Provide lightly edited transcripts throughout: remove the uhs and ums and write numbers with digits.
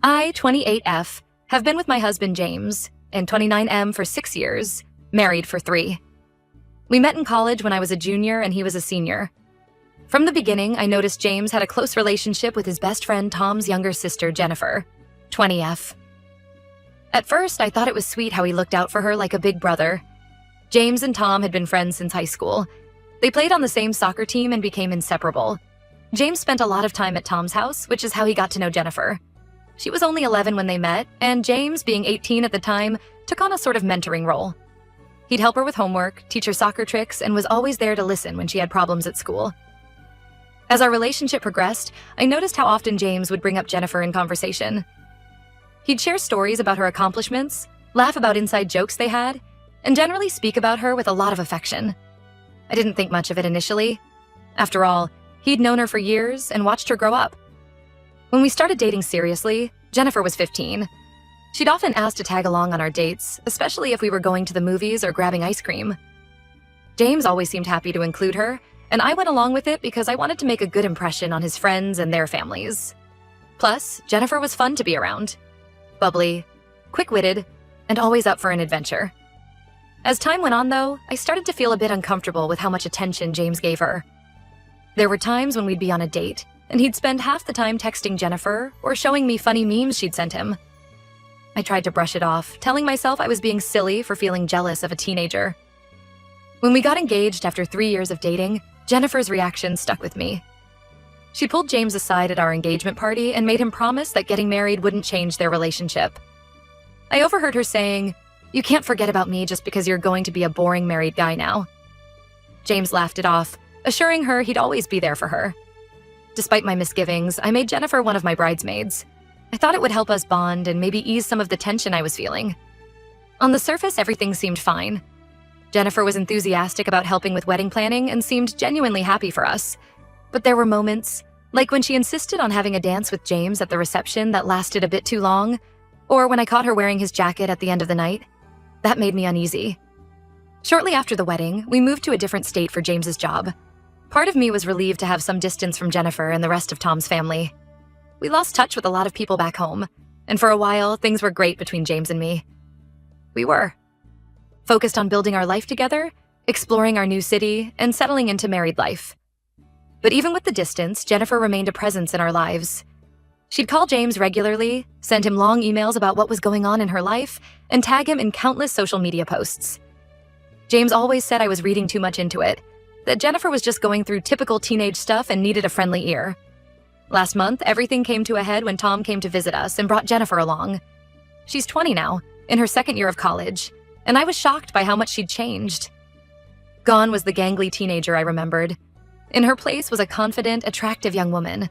I, 28F, have been with my husband James, and 29M for 6 years, married for 3. We met in college when I was a junior and he was a senior. From the beginning, I noticed James had a close relationship with his best friend Tom's younger sister, Jennifer, 20F. At first, I thought it was sweet how he looked out for her like a big brother. James and Tom had been friends since high school. They played on the same soccer team and became inseparable. James spent a lot of time at Tom's house, which is how he got to know Jennifer. She was only 11 when they met, and James, being 18 at the time, took on a sort of mentoring role. He'd help her with homework, teach her soccer tricks, and was always there to listen when she had problems at school. As our relationship progressed, I noticed how often James would bring up Jennifer in conversation. He'd share stories about her accomplishments, laugh about inside jokes they had, and generally speak about her with a lot of affection. I didn't think much of it initially. After all, he'd known her for years and watched her grow up. When we started dating seriously, Jennifer was 15. She'd often asked to tag along on our dates, especially if we were going to the movies or grabbing ice cream. James always seemed happy to include her, and I went along with it because I wanted to make a good impression on his friends and their families. Plus, Jennifer was fun to be around. Bubbly, quick-witted, and always up for an adventure. As time went on, though, I started to feel a bit uncomfortable with how much attention James gave her. There were times when we'd be on a date, and he'd spend half the time texting Jennifer or showing me funny memes she'd sent him. I tried to brush it off, telling myself I was being silly for feeling jealous of a teenager. When we got engaged after 3 years of dating, Jennifer's reaction stuck with me. She pulled James aside at our engagement party and made him promise that getting married wouldn't change their relationship. I overheard her saying, "You can't forget about me just because you're going to be a boring married guy now." James laughed it off, assuring her he'd always be there for her. Despite my misgivings, I made Jennifer one of my bridesmaids. I thought it would help us bond and maybe ease some of the tension I was feeling. On the surface, everything seemed fine. Jennifer was enthusiastic about helping with wedding planning and seemed genuinely happy for us. But there were moments, like when she insisted on having a dance with James at the reception that lasted a bit too long, or when I caught her wearing his jacket at the end of the night. That made me uneasy. Shortly after the wedding, we moved to a different state for James's job. Part of me was relieved to have some distance from Jennifer and the rest of Tom's family. We lost touch with a lot of people back home, and for a while, things were great between James and me. We were. Focused on building our life together, exploring our new city, and settling into married life. But even with the distance, Jennifer remained a presence in our lives. She'd call James regularly, send him long emails about what was going on in her life, and tag him in countless social media posts. James always said I was reading too much into it, that Jennifer was just going through typical teenage stuff and needed a friendly ear. Last month, everything came to a head when Tom came to visit us and brought Jennifer along. She's 20 now, in her second year of college, and I was shocked by how much she'd changed. Gone was the gangly teenager I remembered. In her place was a confident, attractive young woman.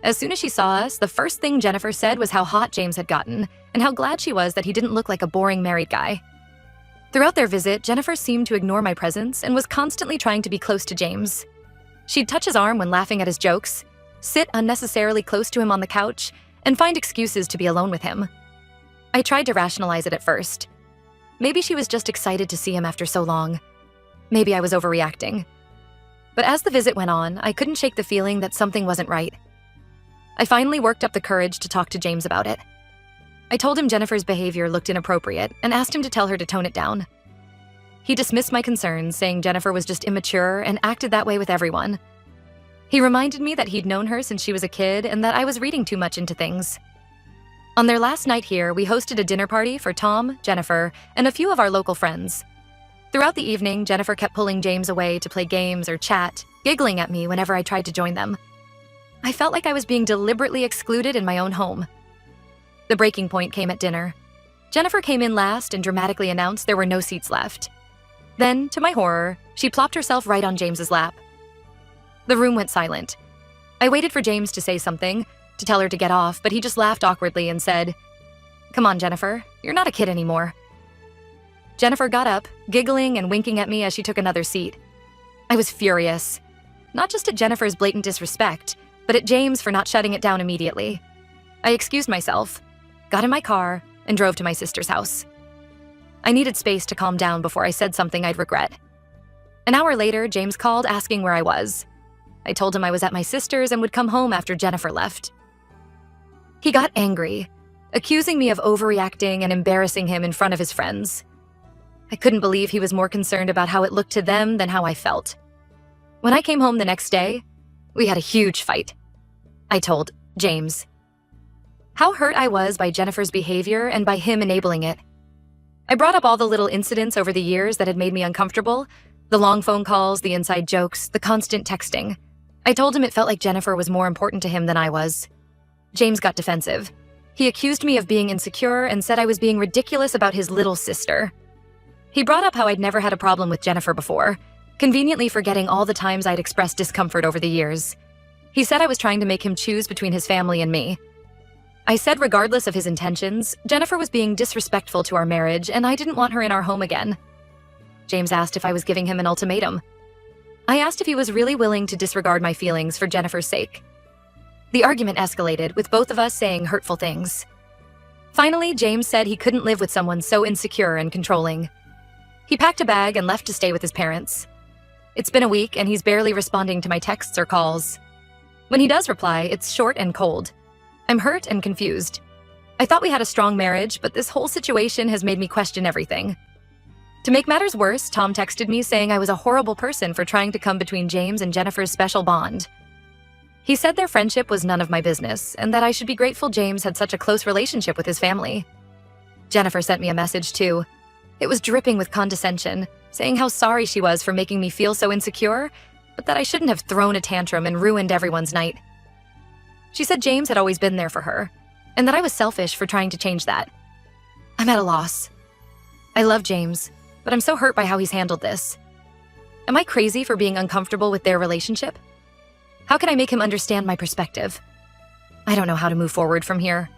As soon as she saw us, the first thing Jennifer said was how hot James had gotten and how glad she was that he didn't look like a boring married guy. Throughout their visit, Jennifer seemed to ignore my presence and was constantly trying to be close to James. She'd touch his arm when laughing at his jokes, sit unnecessarily close to him on the couch, and find excuses to be alone with him. I tried to rationalize it at first. Maybe she was just excited to see him after so long. Maybe I was overreacting. But as the visit went on, I couldn't shake the feeling that something wasn't right. I finally worked up the courage to talk to James about it. I told him Jennifer's behavior looked inappropriate and asked him to tell her to tone it down. He dismissed my concerns, saying Jennifer was just immature and acted that way with everyone. He reminded me that he'd known her since she was a kid and that I was reading too much into things. On their last night here, we hosted a dinner party for Tom, Jennifer, and a few of our local friends. Throughout the evening, Jennifer kept pulling James away to play games or chat, giggling at me whenever I tried to join them. I felt like I was being deliberately excluded in my own home. The breaking point came at dinner. Jennifer came in last and dramatically announced there were no seats left. Then, to my horror, she plopped herself right on James's lap. The room went silent. I waited for James to say something, to tell her to get off, but he just laughed awkwardly and said, "Come on, Jennifer, you're not a kid anymore." Jennifer got up, giggling and winking at me as she took another seat. I was furious. Not just at Jennifer's blatant disrespect, but at James for not shutting it down immediately. I excused myself, got in my car, and drove to my sister's house. I needed space to calm down before I said something I'd regret. An hour later, James called asking where I was. I told him I was at my sister's and would come home after Jennifer left. He got angry, accusing me of overreacting and embarrassing him in front of his friends. I couldn't believe he was more concerned about how it looked to them than how I felt. When I came home the next day, we had a huge fight. I told James how hurt I was by Jennifer's behavior and by him enabling it. I brought up all the little incidents over the years that had made me uncomfortable, the long phone calls, the inside jokes, the constant texting. I told him it felt like Jennifer was more important to him than I was. James got defensive. He accused me of being insecure and said I was being ridiculous about his little sister. He brought up how I'd never had a problem with Jennifer before, conveniently forgetting all the times I'd expressed discomfort over the years. He said I was trying to make him choose between his family and me. I said regardless of his intentions, Jennifer was being disrespectful to our marriage and I didn't want her in our home again. James asked if I was giving him an ultimatum. I asked if he was really willing to disregard my feelings for Jennifer's sake. The argument escalated, with both of us saying hurtful things. Finally, James said he couldn't live with someone so insecure and controlling. He packed a bag and left to stay with his parents. It's been a week and he's barely responding to my texts or calls. When he does reply, it's short and cold. I'm hurt and confused. I thought we had a strong marriage, but this whole situation has made me question everything. To make matters worse, Tom texted me saying I was a horrible person for trying to come between James and Jennifer's special bond. He said their friendship was none of my business, and that I should be grateful James had such a close relationship with his family. Jennifer sent me a message too. It was dripping with condescension, saying how sorry she was for making me feel so insecure, but that I shouldn't have thrown a tantrum and ruined everyone's night. She said James had always been there for her, and that I was selfish for trying to change that. I'm at a loss. I love James, but I'm so hurt by how he's handled this. Am I crazy for being uncomfortable with their relationship? How can I make him understand my perspective? I don't know how to move forward from here.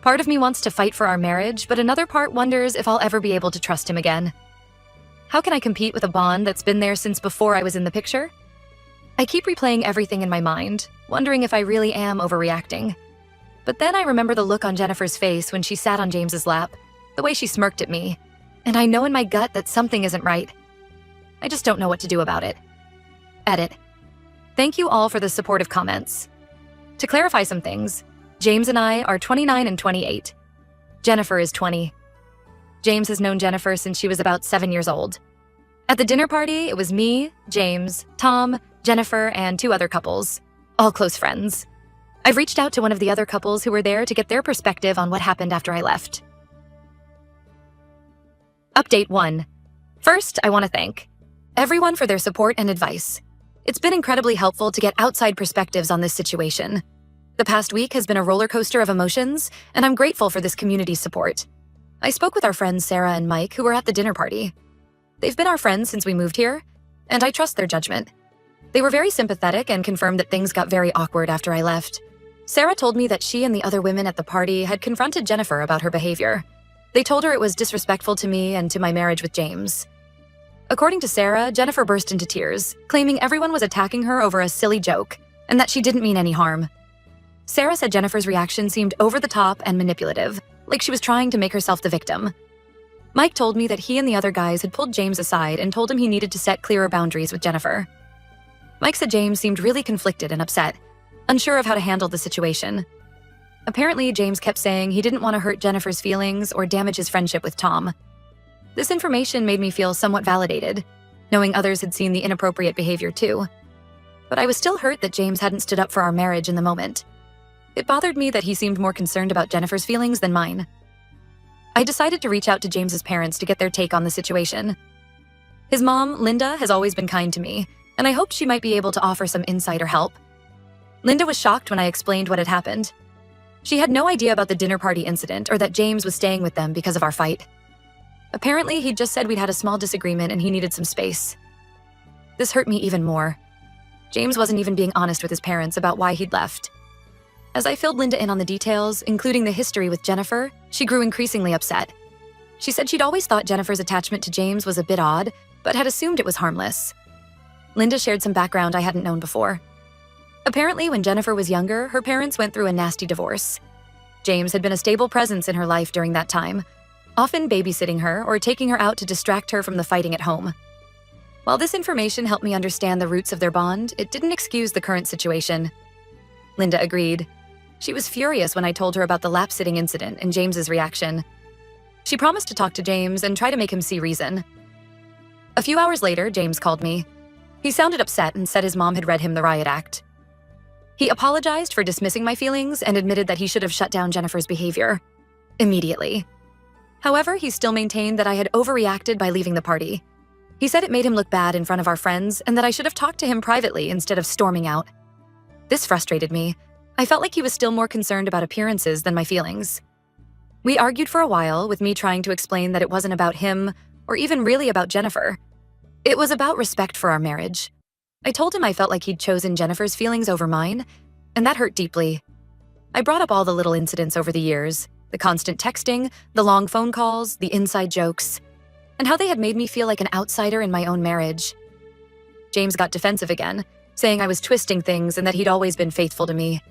Part of me wants to fight for our marriage, but another part wonders if I'll ever be able to trust him again. How can I compete with a bond that's been there since before I was in the picture? I keep replaying everything in my mind, wondering if I really am overreacting. But then I remember the look on Jennifer's face when she sat on James's lap, the way she smirked at me, and I know in my gut that something isn't right. I just don't know what to do about it. Edit. Thank you all for the supportive comments. To clarify some things, James and I are 29 and 28. Jennifer is 20. James has known Jennifer since she was about 7 years old. At the dinner party, it was me, James, Tom, Jennifer, and 2 other couples, all close friends. I've reached out to one of the other couples who were there to get their perspective on what happened after I left. Update 1. First, I want to thank everyone for their support and advice. It's been incredibly helpful to get outside perspectives on this situation. The past week has been a roller coaster of emotions, and I'm grateful for this community's support. I spoke with our friends Sarah and Mike, who were at the dinner party. They've been our friends since we moved here, and I trust their judgment. They were very sympathetic and confirmed that things got very awkward after I left. Sarah told me that she and the other women at the party had confronted Jennifer about her behavior. They told her it was disrespectful to me and to my marriage with James. According to Sarah, Jennifer burst into tears, claiming everyone was attacking her over a silly joke, and that she didn't mean any harm. Sarah said Jennifer's reaction seemed over the top and manipulative, like she was trying to make herself the victim. Mike told me that he and the other guys had pulled James aside and told him he needed to set clearer boundaries with Jennifer. Mike said James seemed really conflicted and upset, unsure of how to handle the situation. Apparently, James kept saying he didn't want to hurt Jennifer's feelings or damage his friendship with Tom. This information made me feel somewhat validated, knowing others had seen the inappropriate behavior too. But I was still hurt that James hadn't stood up for our marriage in the moment. It bothered me that he seemed more concerned about Jennifer's feelings than mine. I decided to reach out to James's parents to get their take on the situation. His mom, Linda, has always been kind to me, and I hoped she might be able to offer some insight or help. Linda was shocked when I explained what had happened. She had no idea about the dinner party incident or that James was staying with them because of our fight. Apparently, he'd just said we'd had a small disagreement and he needed some space. This hurt me even more. James wasn't even being honest with his parents about why he'd left. As I filled Linda in on the details, including the history with Jennifer, she grew increasingly upset. She said she'd always thought Jennifer's attachment to James was a bit odd, but had assumed it was harmless. Linda shared some background I hadn't known before. Apparently, when Jennifer was younger, her parents went through a nasty divorce. James had been a stable presence in her life during that time, often babysitting her or taking her out to distract her from the fighting at home. While this information helped me understand the roots of their bond, it didn't excuse the current situation. Linda agreed. She was furious when I told her about the lap-sitting incident and James's reaction. She promised to talk to James and try to make him see reason. A few hours later, James called me. He sounded upset and said his mom had read him the riot act. He apologized for dismissing my feelings and admitted that he should have shut down Jennifer's behavior immediately. However, he still maintained that I had overreacted by leaving the party. He said it made him look bad in front of our friends and that I should have talked to him privately instead of storming out. This frustrated me. I felt like he was still more concerned about appearances than my feelings. We argued for a while, with me trying to explain that it wasn't about him or even really about Jennifer. It was about respect for our marriage. I told him I felt like he'd chosen Jennifer's feelings over mine, and that hurt deeply. I brought up all the little incidents over the years, the constant texting, the long phone calls, the inside jokes, and how they had made me feel like an outsider in my own marriage. James got defensive again, saying I was twisting things and that he'd always been faithful to me.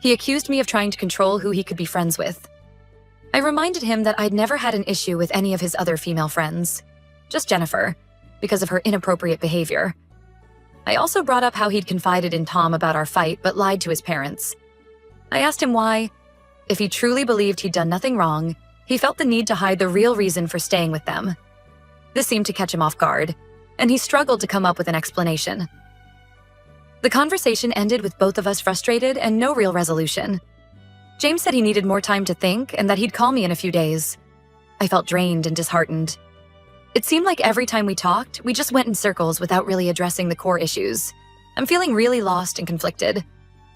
He accused me of trying to control who he could be friends with. I reminded him that I'd never had an issue with any of his other female friends, just Jennifer, because of her inappropriate behavior. I also brought up how he'd confided in Tom about our fight but lied to his parents. I asked him why. If he truly believed he'd done nothing wrong, he felt the need to hide the real reason for staying with them. This seemed to catch him off guard, and he struggled to come up with an explanation. The conversation ended with both of us frustrated and no real resolution. James said he needed more time to think and that he'd call me in a few days. I felt drained and disheartened. It seemed like every time we talked, we just went in circles without really addressing the core issues. I'm feeling really lost and conflicted.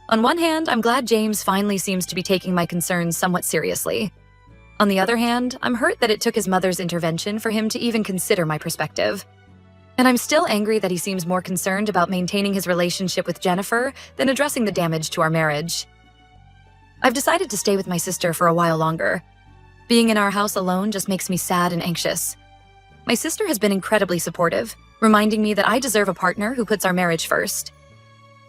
On one hand, I'm glad James finally seems to be taking my concerns somewhat seriously. On the other hand, I'm hurt that it took his mother's intervention for him to even consider my perspective. And I'm still angry that he seems more concerned about maintaining his relationship with Jennifer than addressing the damage to our marriage. I've decided to stay with my sister for a while longer. Being in our house alone just makes me sad and anxious. My sister has been incredibly supportive, reminding me that I deserve a partner who puts our marriage first.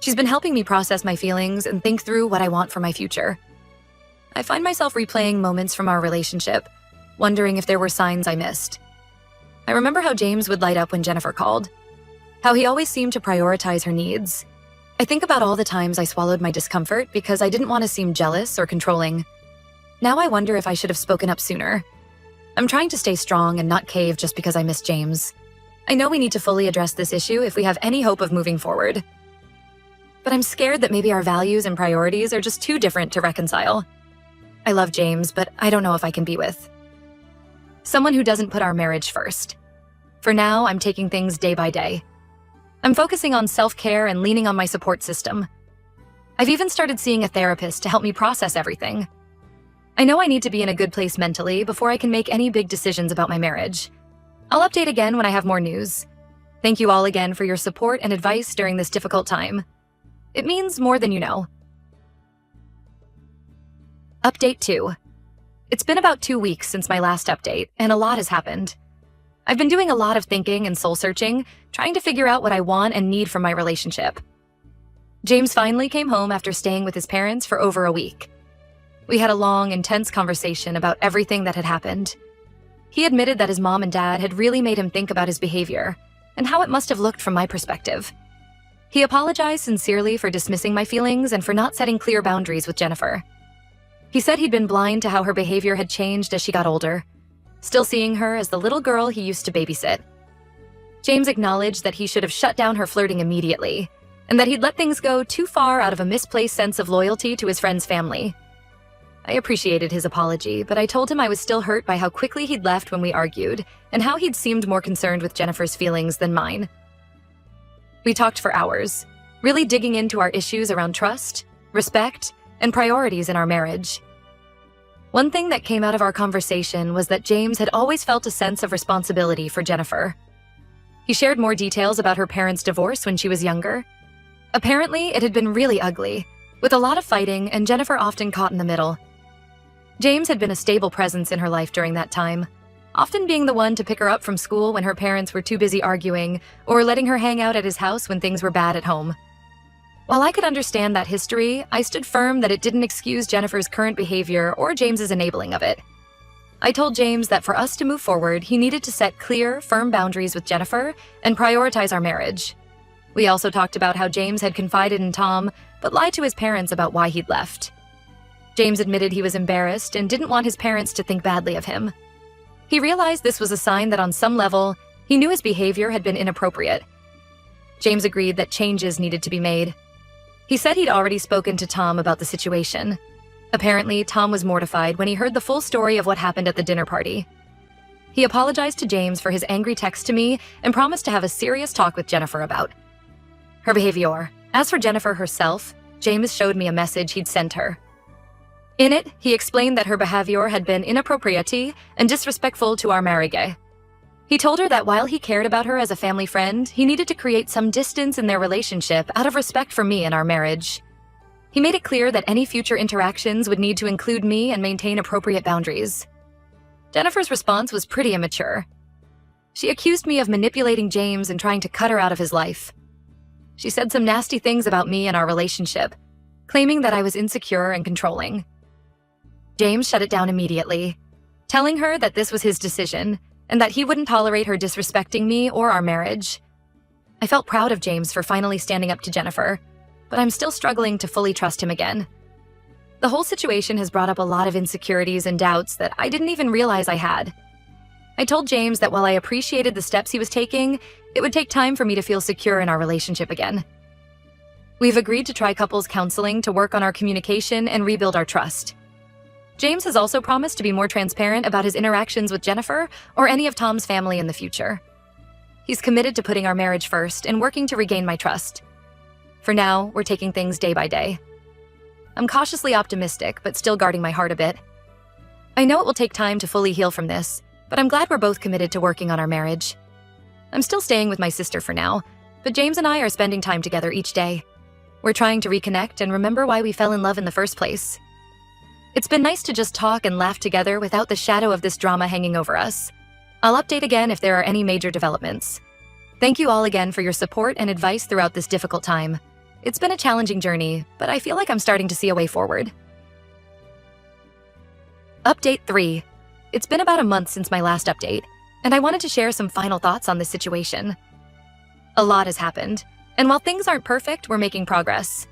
She's been helping me process my feelings and think through what I want for my future. I find myself replaying moments from our relationship, wondering if there were signs I missed. I remember how James would light up when Jennifer called, how he always seemed to prioritize her needs. I think about all the times I swallowed my discomfort because I didn't want to seem jealous or controlling. Now I wonder if I should have spoken up sooner. I'm trying to stay strong and not cave just because I miss James. I know we need to fully address this issue if we have any hope of moving forward. But I'm scared that maybe our values and priorities are just too different to reconcile. I love James, but I don't know if I can be with someone who doesn't put our marriage first. For now, I'm taking things day by day. I'm focusing on self-care and leaning on my support system. I've even started seeing a therapist to help me process everything. I know I need to be in a good place mentally before I can make any big decisions about my marriage. I'll update again when I have more news. Thank you all again for your support and advice during this difficult time. It means more than you know. Update 2. It's been about 2 weeks since my last update, and a lot has happened. I've been doing a lot of thinking and soul-searching, trying to figure out what I want and need from my relationship. James finally came home after staying with his parents for over a week. We had a long, intense conversation about everything that had happened. He admitted that his mom and dad had really made him think about his behavior and how it must have looked from my perspective. He apologized sincerely for dismissing my feelings and for not setting clear boundaries with Jennifer. He said he'd been blind to how her behavior had changed as she got older, still seeing her as the little girl he used to babysit. James acknowledged that he should have shut down her flirting immediately, and that he'd let things go too far out of a misplaced sense of loyalty to his friend's family. I appreciated his apology, but I told him I was still hurt by how quickly he'd left when we argued, and how he'd seemed more concerned with Jennifer's feelings than mine. We talked for hours, really digging into our issues around trust, respect, and priorities in our marriage. One thing that came out of our conversation was that James had always felt a sense of responsibility for Jennifer. He shared more details about her parents' divorce when she was younger. Apparently, it had been really ugly, with a lot of fighting and Jennifer often caught in the middle. James had been a stable presence in her life during that time, often being the one to pick her up from school when her parents were too busy arguing, or letting her hang out at his house when things were bad at home. While I could understand that history, I stood firm that it didn't excuse Jennifer's current behavior or James's enabling of it. I told James that for us to move forward, he needed to set clear, firm boundaries with Jennifer and prioritize our marriage. We also talked about how James had confided in Tom, but lied to his parents about why he'd left. James admitted he was embarrassed and didn't want his parents to think badly of him. He realized this was a sign that on some level, he knew his behavior had been inappropriate. James agreed that changes needed to be made. He said he'd already spoken to Tom about the situation. Apparently, Tom was mortified when he heard the full story of what happened at the dinner party. He apologized to James for his angry text to me and promised to have a serious talk with Jennifer about her behavior. As for Jennifer herself, James showed me a message he'd sent her. In it, he explained that her behavior had been inappropriate and disrespectful to our marriage. He told her that while he cared about her as a family friend, he needed to create some distance in their relationship out of respect for me and our marriage. He made it clear that any future interactions would need to include me and maintain appropriate boundaries. Jennifer's response was pretty immature. She accused me of manipulating James and trying to cut her out of his life. She said some nasty things about me and our relationship, claiming that I was insecure and controlling. James shut it down immediately, telling her that this was his decision and that he wouldn't tolerate her disrespecting me or our marriage. I felt proud of James for finally standing up to Jennifer, but I'm still struggling to fully trust him again. The whole situation has brought up a lot of insecurities and doubts that I didn't even realize I had. I told James that while I appreciated the steps he was taking, it would take time for me to feel secure in our relationship again. We've agreed to try couples counseling to work on our communication and rebuild our trust. James has also promised to be more transparent about his interactions with Jennifer or any of Tom's family in the future. He's committed to putting our marriage first and working to regain my trust. For now, we're taking things day by day. I'm cautiously optimistic, but still guarding my heart a bit. I know it will take time to fully heal from this, but I'm glad we're both committed to working on our marriage. I'm still staying with my sister for now, but James and I are spending time together each day. We're trying to reconnect and remember why we fell in love in the first place. It's been nice to just talk and laugh together without the shadow of this drama hanging over us. I'll update again if there are any major developments. Thank you all again for your support and advice throughout this difficult time. It's been a challenging journey, but I feel like I'm starting to see a way forward. Update 3. It's been about a month since my last update, and I wanted to share some final thoughts on this situation. A lot has happened, and while things aren't perfect, we're making progress.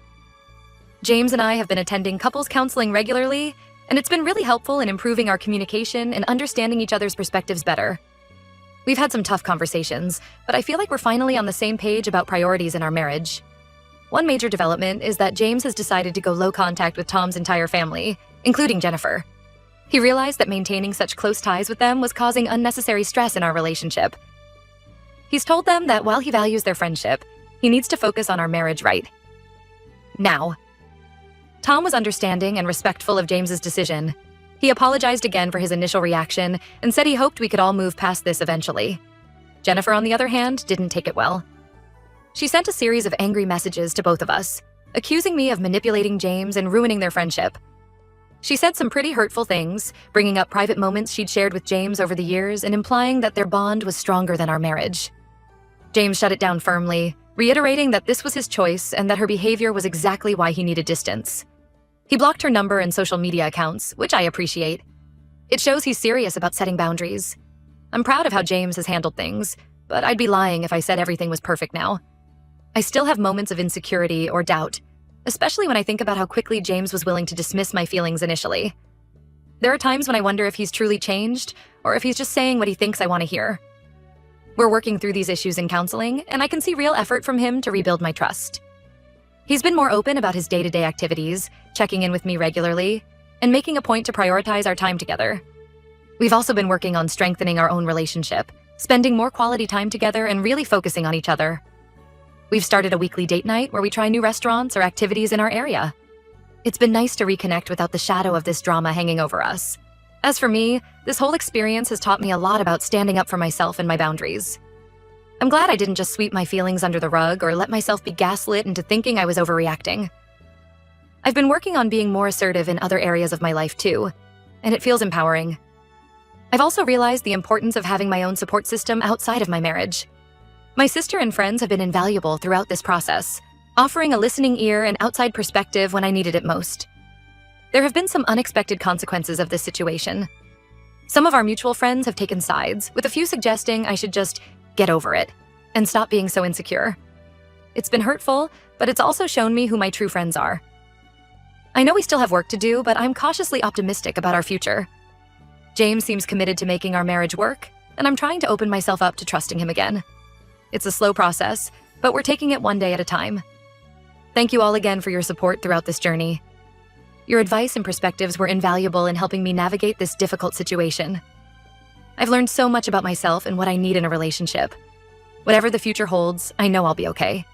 James and I have been attending couples counseling regularly, and it's been really helpful in improving our communication and understanding each other's perspectives better. We've had some tough conversations, but I feel like we're finally on the same page about priorities in our marriage. One major development is that James has decided to go low contact with Tom's entire family, including Jennifer. He realized that maintaining such close ties with them was causing unnecessary stress in our relationship. He's told them that while he values their friendship, he needs to focus on our marriage right now. Tom was understanding and respectful of James's decision. He apologized again for his initial reaction and said he hoped we could all move past this eventually. Jennifer, on the other hand, didn't take it well. She sent a series of angry messages to both of us, accusing me of manipulating James and ruining their friendship. She said some pretty hurtful things, bringing up private moments she'd shared with James over the years and implying that their bond was stronger than our marriage. James shut it down firmly, reiterating that this was his choice and that her behavior was exactly why he needed distance. He blocked her number and social media accounts, which I appreciate. It shows he's serious about setting boundaries. I'm proud of how James has handled things, but I'd be lying if I said everything was perfect now. I still have moments of insecurity or doubt, especially when I think about how quickly James was willing to dismiss my feelings initially. There are times when I wonder if he's truly changed, or if he's just saying what he thinks I want to hear. We're working through these issues in counseling, and I can see real effort from him to rebuild my trust. He's been more open about his day-to-day activities, checking in with me regularly, and making a point to prioritize our time together. We've also been working on strengthening our own relationship, spending more quality time together and really focusing on each other. We've started a weekly date night where we try new restaurants or activities in our area. It's been nice to reconnect without the shadow of this drama hanging over us. As for me, this whole experience has taught me a lot about standing up for myself and my boundaries. I'm glad I didn't just sweep my feelings under the rug or let myself be gaslit into thinking I was overreacting. I've been working on being more assertive in other areas of my life too, and it feels empowering. I've also realized the importance of having my own support system outside of my marriage. My sister and friends have been invaluable throughout this process, offering a listening ear and outside perspective when I needed it most. There have been some unexpected consequences of this situation. Some of our mutual friends have taken sides, with a few suggesting I should just get over it and stop being so insecure. It's been hurtful, but it's also shown me who my true friends are. I know we still have work to do, but I'm cautiously optimistic about our future. James seems committed to making our marriage work, and I'm trying to open myself up to trusting him again. It's a slow process, but we're taking it one day at a time. Thank you all again for your support throughout this journey. Your advice and perspectives were invaluable in helping me navigate this difficult situation. I've learned so much about myself and what I need in a relationship. Whatever the future holds, I know I'll be okay.